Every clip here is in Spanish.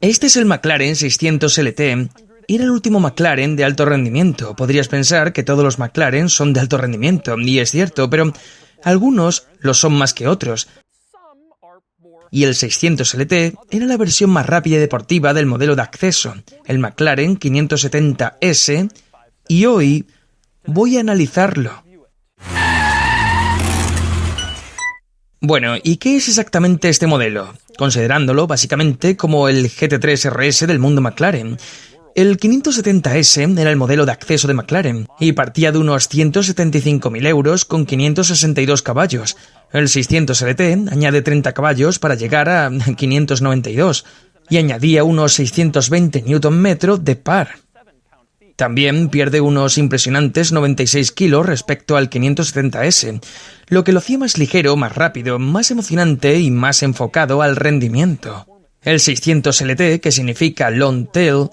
Este es el McLaren 600 LT. Era el último McLaren de alto rendimiento. Podrías pensar que todos los McLaren son de alto rendimiento, y es cierto, pero algunos lo son más que otros. Y el 600 LT era la versión más rápida y deportiva del modelo de acceso, el McLaren 570S, y hoy voy a analizarlo. Bueno, ¿y qué es exactamente este modelo? Considerándolo básicamente como el GT3 RS del mundo McLaren. El 570S era el modelo de acceso de McLaren y partía de unos 175.000 euros con 562 caballos. El 600 LT añade 30 caballos para llegar a 592 y añadía unos 620 Nm de par. También pierde unos impresionantes 96 kilos respecto al 570S, lo que lo hacía más ligero, más rápido, más emocionante y más enfocado al rendimiento. El 600 LT, que significa Long Tail,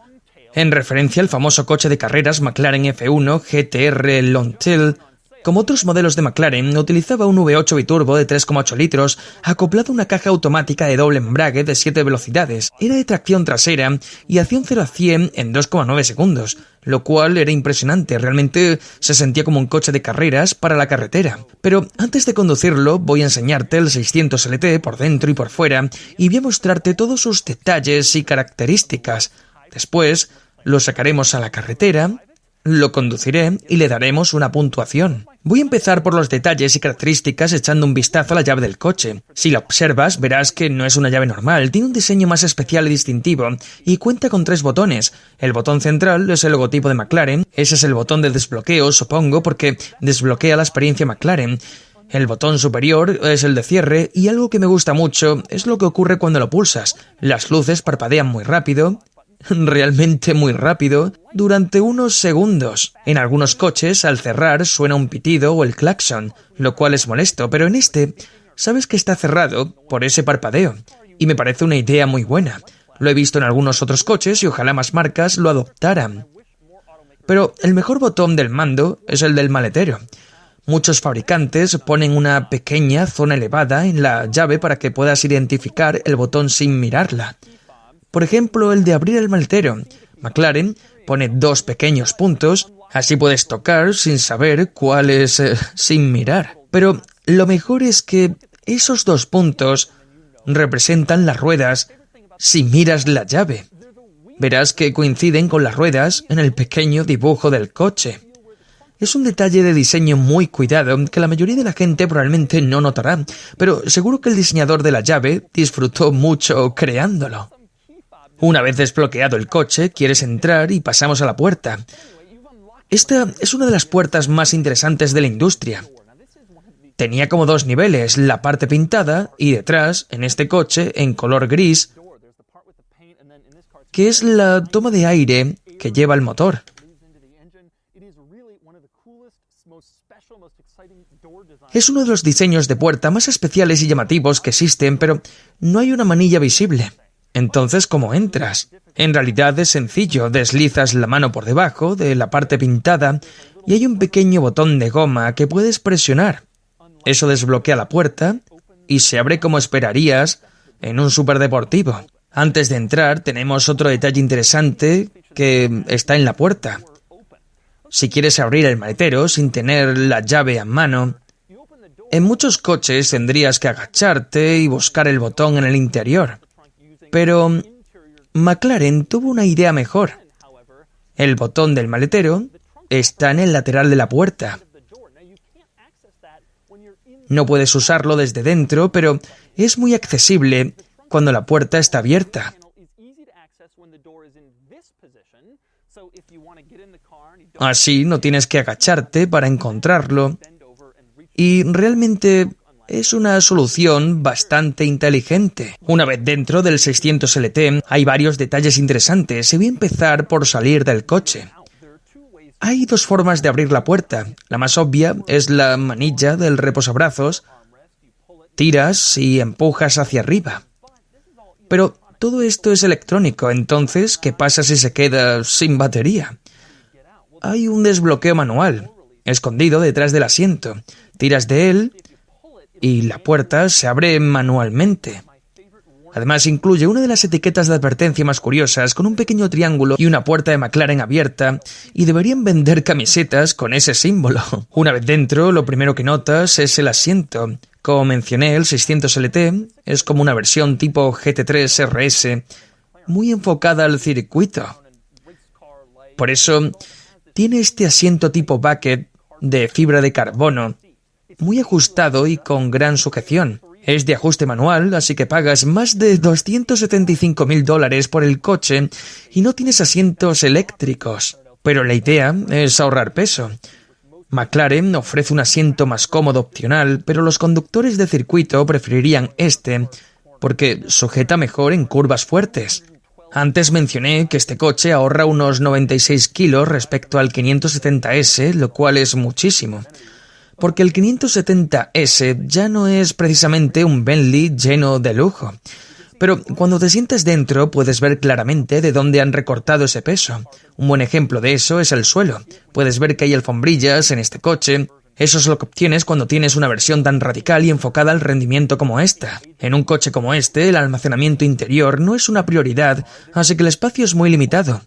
en referencia al famoso coche de carreras McLaren F1 GTR Long Tail, como otros modelos de McLaren, utilizaba un V8 biturbo de 3,8 litros acoplado a una caja automática de doble embrague de 7 velocidades. Era de tracción trasera y hacía un 0 a 100 en 2,9 segundos, lo cual era impresionante. Realmente se sentía como un coche de carreras para la carretera. Pero antes de conducirlo, voy a enseñarte el 600 LT por dentro y por fuera y voy a mostrarte todos sus detalles y características. Después lo sacaremos a la carretera, lo conduciré y le daremos una puntuación. Voy a empezar por los detalles y características echando un vistazo a la llave del coche. Si la observas, verás que no es una llave normal, tiene un diseño más especial y distintivo y cuenta con 3 botones. El botón central es el logotipo de McLaren, ese es el botón de desbloqueo, supongo, porque desbloquea la experiencia McLaren. El botón superior es el de cierre y algo que me gusta mucho es lo que ocurre cuando lo pulsas. Las luces parpadean muy rápido, realmente muy rápido, durante unos segundos. En algunos coches, al cerrar, suena un pitido o el claxon, lo cual es molesto, pero en este, sabes que está cerrado por ese parpadeo, y me parece una idea muy buena. Lo he visto en algunos otros coches y ojalá más marcas lo adoptaran. Pero el mejor botón del mando es el del maletero. Muchos fabricantes ponen una pequeña zona elevada en la llave para que puedas identificar el botón sin mirarla. Por ejemplo, el de abrir el maletero. McLaren pone 2 pequeños puntos, así puedes tocar sin saber cuál es sin mirar. Pero lo mejor es que esos 2 puntos representan las ruedas si miras la llave. Verás que coinciden con las ruedas en el pequeño dibujo del coche. Es un detalle de diseño muy cuidado que la mayoría de la gente probablemente no notará, pero seguro que el diseñador de la llave disfrutó mucho creándolo. Una vez desbloqueado el coche, quieres entrar y pasamos a la puerta. Esta es una de las puertas más interesantes de la industria. Tenía como 2 niveles, la parte pintada y detrás, en este coche, en color gris, que es la toma de aire que lleva el motor. Es uno de los diseños de puerta más especiales y llamativos que existen, pero no hay una manilla visible. Entonces, ¿cómo entras? En realidad es sencillo, deslizas la mano por debajo de la parte pintada y hay un pequeño botón de goma que puedes presionar. Eso desbloquea la puerta y se abre como esperarías en un superdeportivo. Antes de entrar tenemos otro detalle interesante que está en la puerta. Si quieres abrir el maletero sin tener la llave a mano, en muchos coches tendrías que agacharte y buscar el botón en el interior. Pero McLaren tuvo una idea mejor. El botón del maletero está en el lateral de la puerta. No puedes usarlo desde dentro, pero es muy accesible cuando la puerta está abierta. Así no tienes que agacharte para encontrarlo. Y realmente es una solución bastante inteligente. Una vez dentro del 600 LT hay varios detalles interesantes y voy a empezar por salir del coche. Hay 2 formas de abrir la puerta. La más obvia es la manilla del reposabrazos. Tiras y empujas hacia arriba. Pero todo esto es electrónico, entonces, ¿qué pasa si se queda sin batería? Hay un desbloqueo manual, escondido detrás del asiento. Tiras de él y la puerta se abre manualmente. Además, incluye una de las etiquetas de advertencia más curiosas, con un pequeño triángulo y una puerta de McLaren abierta, y deberían vender camisetas con ese símbolo. Una vez dentro, lo primero que notas es el asiento. Como mencioné, el 600 LT es como una versión tipo GT3 RS, muy enfocada al circuito. Por eso, tiene este asiento tipo bucket de fibra de carbono, muy ajustado y con gran sujeción. Es de ajuste manual, así que pagas más de $275.000 por el coche y no tienes asientos eléctricos. Pero la idea es ahorrar peso. McLaren ofrece un asiento más cómodo opcional, pero los conductores de circuito preferirían este porque sujeta mejor en curvas fuertes. Antes mencioné que este coche ahorra unos 96 kilos respecto al 570S, lo cual es muchísimo. Porque el 570S ya no es precisamente un Bentley lleno de lujo. Pero cuando te sientes dentro puedes ver claramente de dónde han recortado ese peso. Un buen ejemplo de eso es el suelo. Puedes ver que hay alfombrillas en este coche. Eso es lo que obtienes cuando tienes una versión tan radical y enfocada al rendimiento como esta. En un coche como este, el almacenamiento interior no es una prioridad, así que el espacio es muy limitado.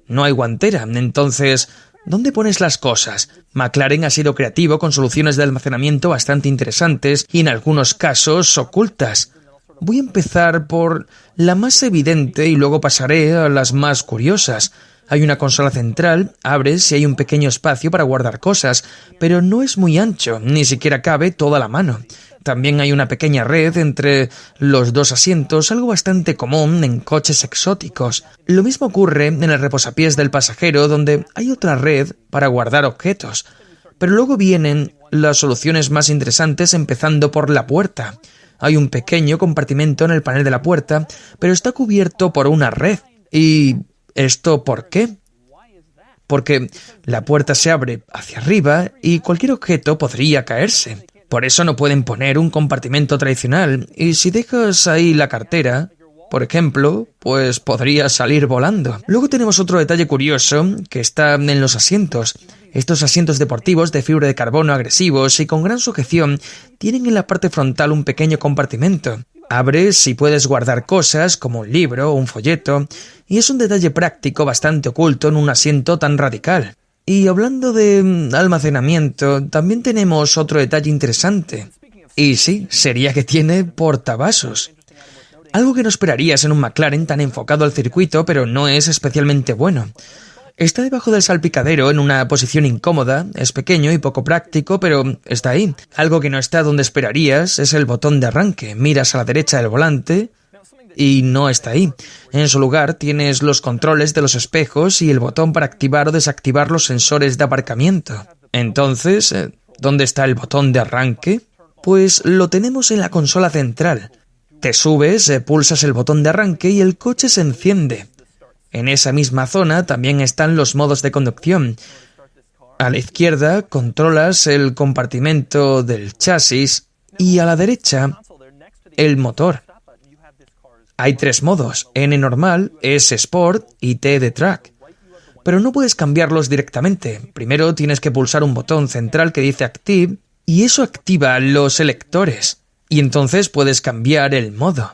No hay guantera, entonces ¿dónde pones las cosas? McLaren ha sido creativo con soluciones de almacenamiento bastante interesantes y en algunos casos ocultas. Voy a empezar por la más evidente y luego pasaré a las más curiosas. Hay una consola central, abres y hay un pequeño espacio para guardar cosas, pero no es muy ancho, ni siquiera cabe toda la mano. También hay una pequeña red entre los dos asientos, algo bastante común en coches exóticos. Lo mismo ocurre en el reposapiés del pasajero, donde hay otra red para guardar objetos. Pero luego vienen las soluciones más interesantes, empezando por la puerta. Hay un pequeño compartimento en el panel de la puerta, pero está cubierto por una red. ¿Y esto por qué? Porque la puerta se abre hacia arriba y cualquier objeto podría caerse. Por eso no pueden poner un compartimento tradicional, y si dejas ahí la cartera, por ejemplo, pues podría salir volando. Luego tenemos otro detalle curioso que está en los asientos. Estos asientos deportivos de fibra de carbono agresivos y con gran sujeción tienen en la parte frontal un pequeño compartimento. Abres y puedes guardar cosas como un libro o un folleto, y es un detalle práctico bastante oculto en un asiento tan radical. Y hablando de almacenamiento, también tenemos otro detalle interesante. Y sí, sería que tiene portavasos. Algo que no esperarías en un McLaren tan enfocado al circuito, pero no es especialmente bueno. Está debajo del salpicadero en una posición incómoda, es pequeño y poco práctico, pero está ahí. Algo que no está donde esperarías es el botón de arranque. Miras a la derecha del volante y no está ahí. En su lugar tienes los controles de los espejos y el botón para activar o desactivar los sensores de aparcamiento. Entonces, ¿dónde está el botón de arranque? Pues lo tenemos en la consola central. Te subes, pulsas el botón de arranque y el coche se enciende. En esa misma zona también están los modos de conducción. A la izquierda controlas el compartimento del chasis y a la derecha el motor. Hay 3 modos, N normal, S Sport y T de Track. Pero no puedes cambiarlos directamente. Primero tienes que pulsar un botón central que dice Active y eso activa los selectores. Y entonces puedes cambiar el modo.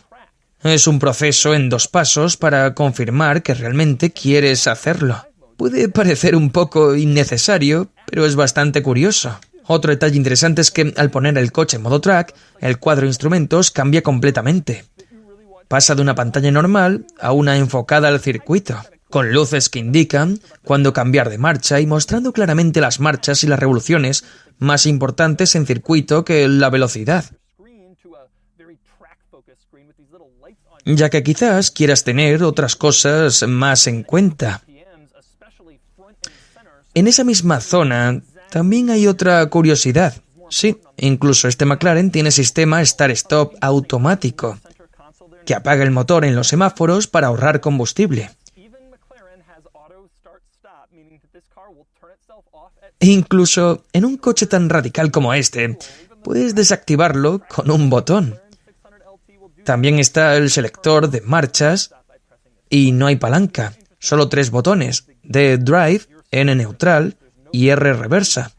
Es un proceso en 2 pasos para confirmar que realmente quieres hacerlo. Puede parecer un poco innecesario, pero es bastante curioso. Otro detalle interesante es que al poner el coche en modo track, el cuadro de instrumentos cambia completamente. Pasa de una pantalla normal a una enfocada al circuito, con luces que indican cuándo cambiar de marcha y mostrando claramente las marchas y las revoluciones más importantes en circuito que la velocidad. Ya que quizás quieras tener otras cosas más en cuenta. En esa misma zona también hay otra curiosidad. Sí, incluso este McLaren tiene sistema Start-Stop automático, que apaga el motor en los semáforos para ahorrar combustible. E incluso en un coche tan radical como este, puedes desactivarlo con un botón. También está el selector de marchas y no hay palanca, solo 3 botones, D Drive, N neutral y R reversa.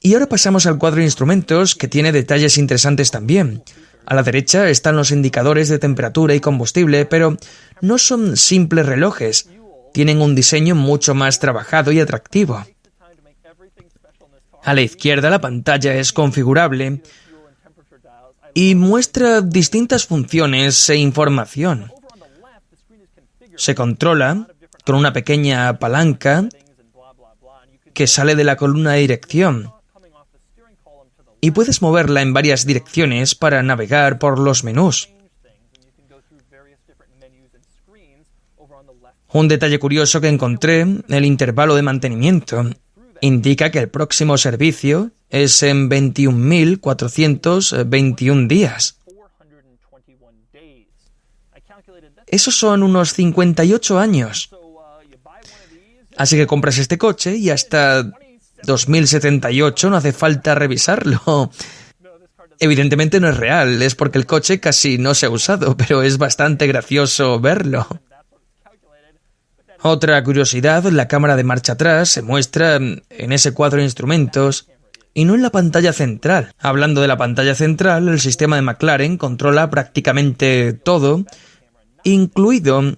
Y ahora pasamos al cuadro de instrumentos, que tiene detalles interesantes también. A la derecha están los indicadores de temperatura y combustible, pero no son simples relojes. Tienen un diseño mucho más trabajado y atractivo. A la izquierda la pantalla es configurable y muestra distintas funciones e información. Se controla con una pequeña palanca que sale de la columna de dirección y puedes moverla en varias direcciones para navegar por los menús. Un detalle curioso que encontré, el intervalo de mantenimiento, indica que el próximo servicio es en 21.421 días. Esos son unos 58 años. Así que compras este coche y hasta 2078 no hace falta revisarlo. Evidentemente no es real, es porque el coche casi no se ha usado, pero es bastante gracioso verlo. Otra curiosidad, la cámara de marcha atrás se muestra en ese cuadro de instrumentos y no en la pantalla central. Hablando de la pantalla central, el sistema de McLaren controla prácticamente todo, incluido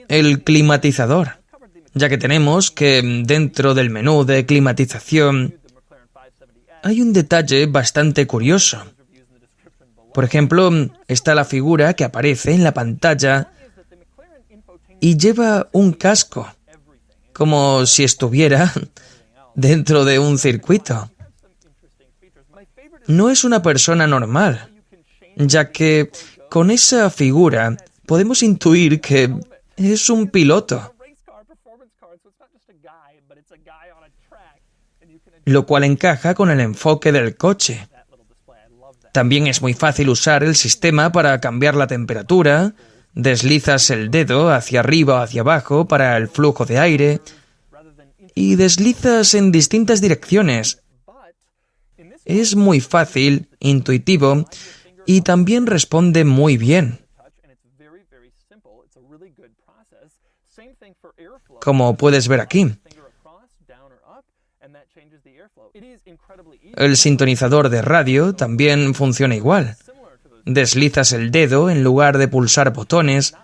el climatizador, ya que tenemos que dentro del menú de climatización hay un detalle bastante curioso. Por ejemplo, está la figura que aparece en la pantalla y lleva un casco, como si estuviera dentro de un circuito. No es una persona normal, ya que con esa figura podemos intuir que es un piloto, lo cual encaja con el enfoque del coche. También es muy fácil usar el sistema para cambiar la temperatura. Deslizas el dedo hacia arriba o hacia abajo para el flujo de aire y deslizas en distintas direcciones. Es muy fácil, intuitivo y también responde muy bien. Como puedes ver aquí. El sintonizador de radio también funciona igual. Deslizas el dedo en lugar de pulsar botones.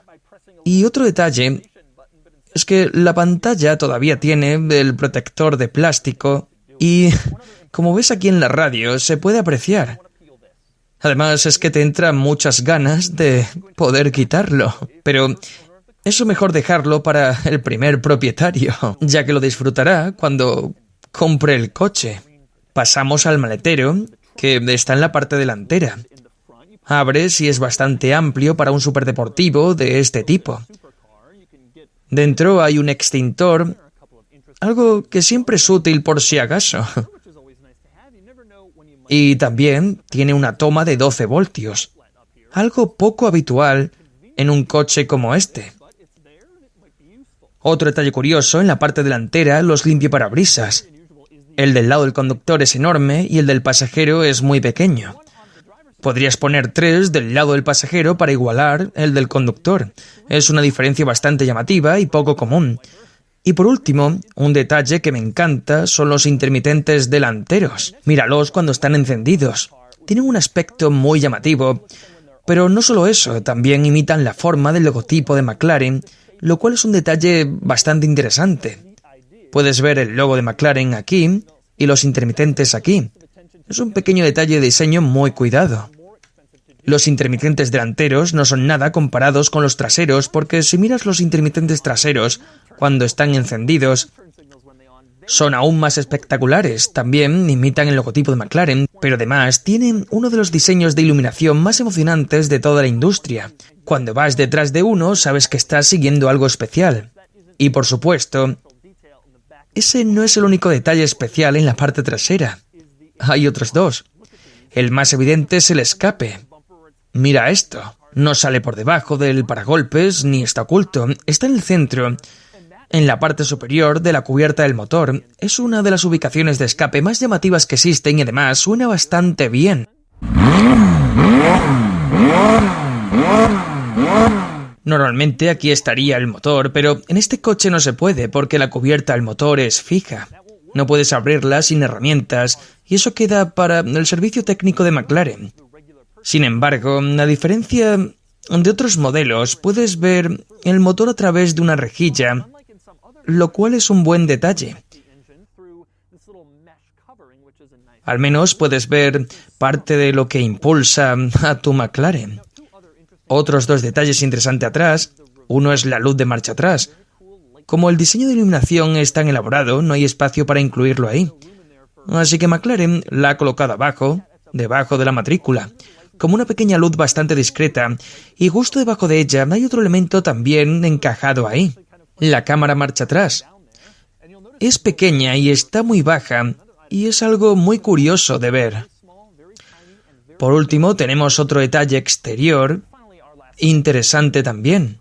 Y otro detalle es que la pantalla todavía tiene el protector de plástico y, como ves aquí en la radio, se puede apreciar. Además es que te entran muchas ganas de poder quitarlo, pero eso mejor dejarlo para el primer propietario, ya que lo disfrutará cuando compre el coche. Pasamos al maletero, que está en la parte delantera. Abres y es bastante amplio para un superdeportivo de este tipo. Dentro hay un extintor, algo que siempre es útil por si acaso. Y también tiene una toma de 12 voltios, algo poco habitual en un coche como este. Otro detalle curioso, en la parte delantera, los limpiaparabrisas. El del lado del conductor es enorme y el del pasajero es muy pequeño. Podrías poner 3 del lado del pasajero para igualar el del conductor. Es una diferencia bastante llamativa y poco común. Y por último, un detalle que me encanta son los intermitentes delanteros. Míralos cuando están encendidos. Tienen un aspecto muy llamativo. Pero no solo eso, también imitan la forma del logotipo de McLaren, lo cual es un detalle bastante interesante. Puedes ver el logo de McLaren aquí y los intermitentes aquí. Es un pequeño detalle de diseño muy cuidado. Los intermitentes delanteros no son nada comparados con los traseros, porque si miras los intermitentes traseros cuando están encendidos, son aún más espectaculares. También imitan el logotipo de McLaren, pero además tienen uno de los diseños de iluminación más emocionantes de toda la industria. Cuando vas detrás de uno, sabes que estás siguiendo algo especial. Y por supuesto, ese no es el único detalle especial en la parte trasera. Hay otros dos. El más evidente es el escape. Mira esto. No sale por debajo del paragolpes ni está oculto. Está en el centro, en la parte superior de la cubierta del motor. Es una de las ubicaciones de escape más llamativas que existen y además suena bastante bien. Normalmente aquí estaría el motor, pero en este coche no se puede porque la cubierta del motor es fija. No puedes abrirla sin herramientas, y eso queda para el servicio técnico de McLaren. Sin embargo, a diferencia de otros modelos, puedes ver el motor a través de una rejilla, lo cual es un buen detalle. Al menos puedes ver parte de lo que impulsa a tu McLaren. Otros dos detalles interesantes atrás. Uno es la luz de marcha atrás. Como el diseño de iluminación es tan elaborado, no hay espacio para incluirlo ahí. Así que McLaren la ha colocado abajo, debajo de la matrícula, como una pequeña luz bastante discreta, y justo debajo de ella hay otro elemento también encajado ahí, la cámara marcha atrás. Es pequeña y está muy baja, y es algo muy curioso de ver. Por último, tenemos otro detalle exterior interesante también.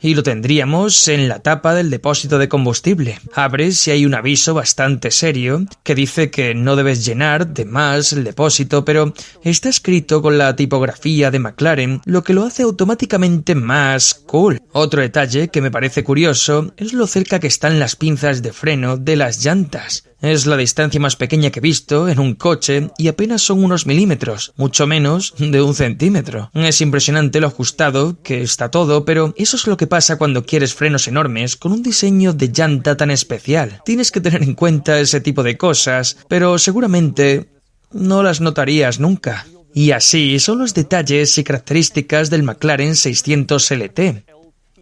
Y lo tendríamos en la tapa del depósito de combustible. Abres y hay un aviso bastante serio que dice que no debes llenar de más el depósito, pero está escrito con la tipografía de McLaren, lo que lo hace automáticamente más cool. Otro detalle que me parece curioso es lo cerca que están las pinzas de freno de las llantas. Es la distancia más pequeña que he visto en un coche y apenas son unos milímetros, mucho menos de 1 centímetro. Es impresionante lo ajustado que está todo, pero eso es lo que pasa cuando quieres frenos enormes con un diseño de llanta tan especial. Tienes que tener en cuenta ese tipo de cosas, pero seguramente no las notarías nunca. Y así son los detalles y características del McLaren 600 LT.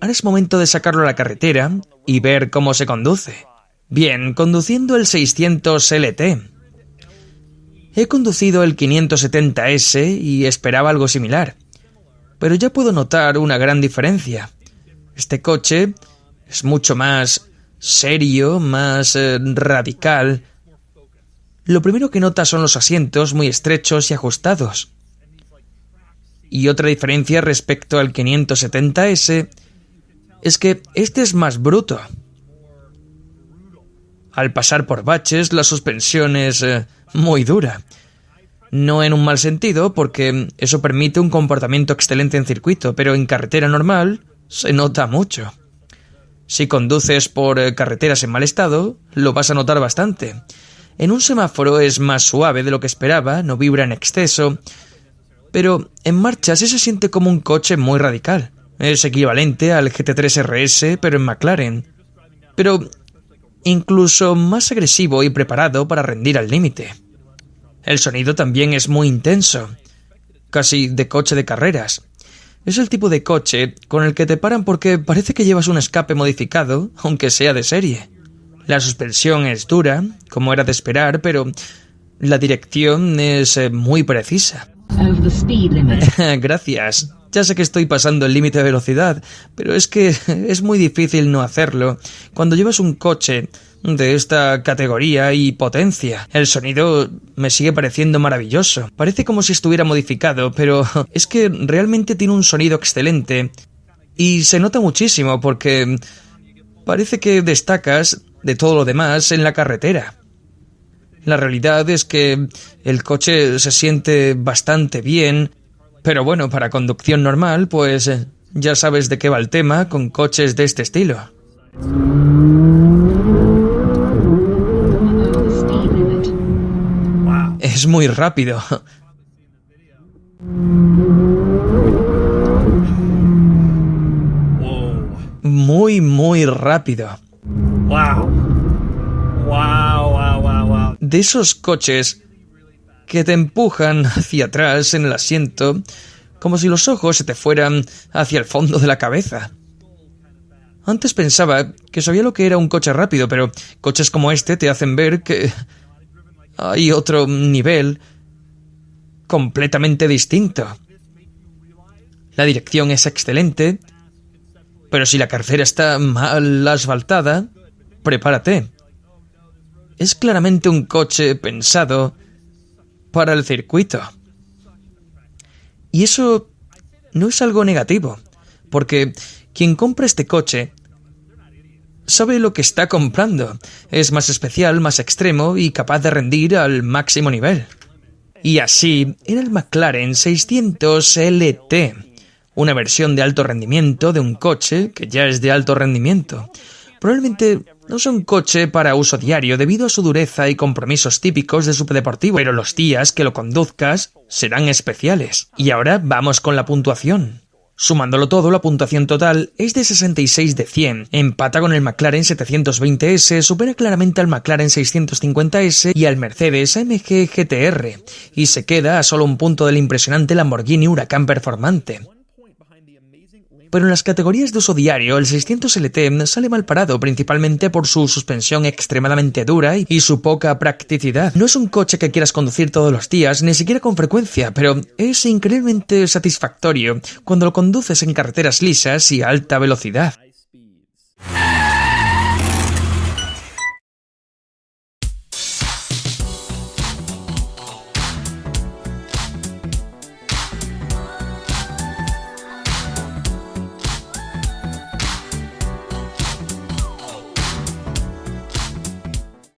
Ahora es momento de sacarlo a la carretera y ver cómo se conduce. Bien, conduciendo el 600 LT. He conducido el 570S y esperaba algo similar, pero ya puedo notar una gran diferencia. Este coche es mucho más serio, más radical. Lo primero que notas son los asientos muy estrechos y ajustados. Y otra diferencia respecto al 570S es que este es más bruto. Al pasar por baches, la suspensión es muy dura. No en un mal sentido, porque eso permite un comportamiento excelente en circuito, pero en carretera normal se nota mucho. Si conduces por carreteras en mal estado, lo vas a notar bastante. En un semáforo es más suave de lo que esperaba, no vibra en exceso, pero en marcha sí se siente como un coche muy radical. Es equivalente al GT3 RS, pero en McLaren. Pero incluso más agresivo y preparado para rendir al límite. El sonido también es muy intenso, casi de coche de carreras. Es el tipo de coche con el que te paran porque parece que llevas un escape modificado, aunque sea de serie. La suspensión es dura, como era de esperar, pero la dirección es muy precisa. Gracias. Ya sé que estoy pasando el límite de velocidad, pero es que es muy difícil no hacerlo cuando llevas un coche de esta categoría y potencia. El sonido me sigue pareciendo maravilloso. Parece como si estuviera modificado, pero es que realmente tiene un sonido excelente y se nota muchísimo porque parece que destacas de todo lo demás en la carretera. La realidad es que el coche se siente bastante bien. Pero bueno, para conducción normal, pues ya sabes de qué va el tema con coches de este estilo. Es muy rápido. Muy, muy rápido. De esos coches que te empujan hacia atrás en el asiento, como si los ojos se te fueran hacia el fondo de la cabeza. Antes pensaba que sabía lo que era un coche rápido, pero coches como este te hacen ver que hay otro nivel completamente distinto. La dirección es excelente, pero si la carretera está mal asfaltada, prepárate. Es claramente un coche pensado para el circuito. Y eso no es algo negativo, porque quien compra este coche sabe lo que está comprando. Es más especial, más extremo y capaz de rendir al máximo nivel. Y así era el McLaren 600 LT, una versión de alto rendimiento de un coche que ya es de alto rendimiento. Probablemente no sea un coche para uso diario debido a su dureza y compromisos típicos de superdeportivo, pero los días que lo conduzcas serán especiales. Y ahora vamos con la puntuación. Sumándolo todo, la puntuación total es de 66 de 100, empata con el McLaren 720S, supera claramente al McLaren 650S y al Mercedes AMG GT-R, y se queda a solo un punto del impresionante Lamborghini Huracán Performante. Pero en las categorías de uso diario, el 600 LT sale mal parado, principalmente por su suspensión extremadamente dura y su poca practicidad. No es un coche que quieras conducir todos los días, ni siquiera con frecuencia, pero es increíblemente satisfactorio cuando lo conduces en carreteras lisas y a alta velocidad.